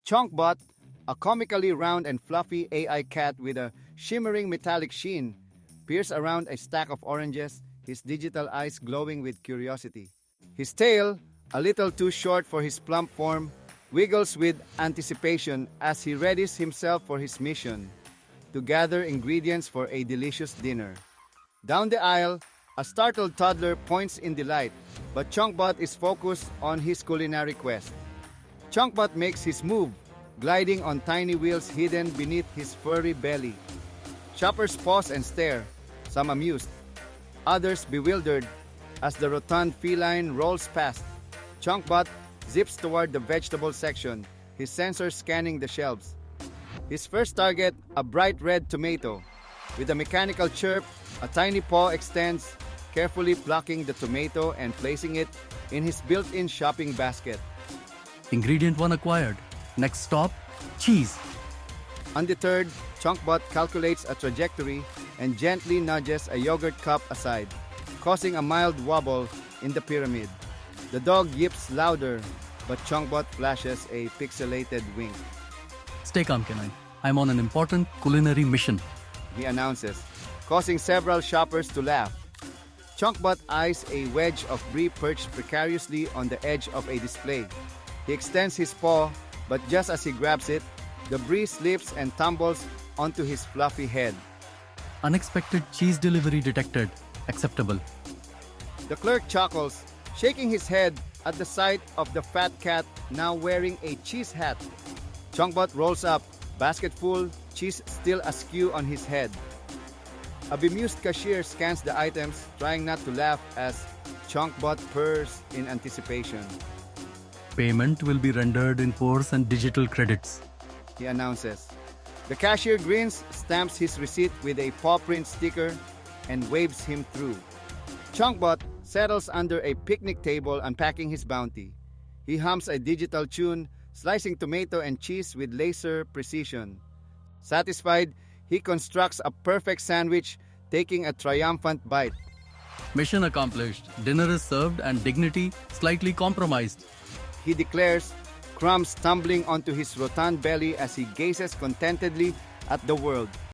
Chonkbot, a comically round and fluffy AI cat with a shimmering metallic sheen, peers around a stack of oranges, his digital eyes glowing with curiosity. His tail, a little too short for his plump form, wiggles with anticipation as he readies himself for his mission to gather ingredients for a delicious dinner. Down the aisle, a startled toddler points in delight, but Chonkbot is focused on his culinary quest. Chonkbot makes his move, gliding on tiny wheels hidden beneath his furry belly. Shoppers pause and stare, some amused, others bewildered, as the rotund feline rolls past. Chonkbot zips toward the vegetable section, his sensors scanning the shelves. His first target, a bright red tomato. With a mechanical chirp, a tiny paw extends, carefully plucking the tomato and placing it in his built-in shopping basket. Ingredient 1 acquired. Next stop, cheese. Undeterred, Chonkbot calculates a trajectory and gently nudges a yogurt cup aside, causing a mild wobble in the pyramid. The dog yips louder, but Chonkbot flashes a pixelated wink. Stay calm, Canine. I'm on an important culinary mission. He announces, causing several shoppers to laugh. Chonkbot eyes a wedge of brie perched precariously on the edge of a display. He extends his paw, but just as he grabs it, the brie slips and tumbles onto his fluffy head. Unexpected cheese delivery detected. Acceptable. The clerk chuckles, shaking his head at the sight of the fat cat now wearing a cheese hat. Chonkbot rolls up, basket full, cheese still askew on his head. A bemused cashier scans the items, trying not to laugh as Chonkbot purrs in anticipation. Payment will be rendered in force and digital credits. He announces. The cashier grins, stamps his receipt with a paw print sticker, and waves him through. Chonkbot settles under a picnic table unpacking his bounty. He hums a digital tune, slicing tomato and cheese with laser precision. Satisfied, he constructs a perfect sandwich, taking a triumphant bite. Mission accomplished. Dinner is served and dignity slightly compromised. He declares, crumbs tumbling onto his rotund belly as he gazes contentedly at the world.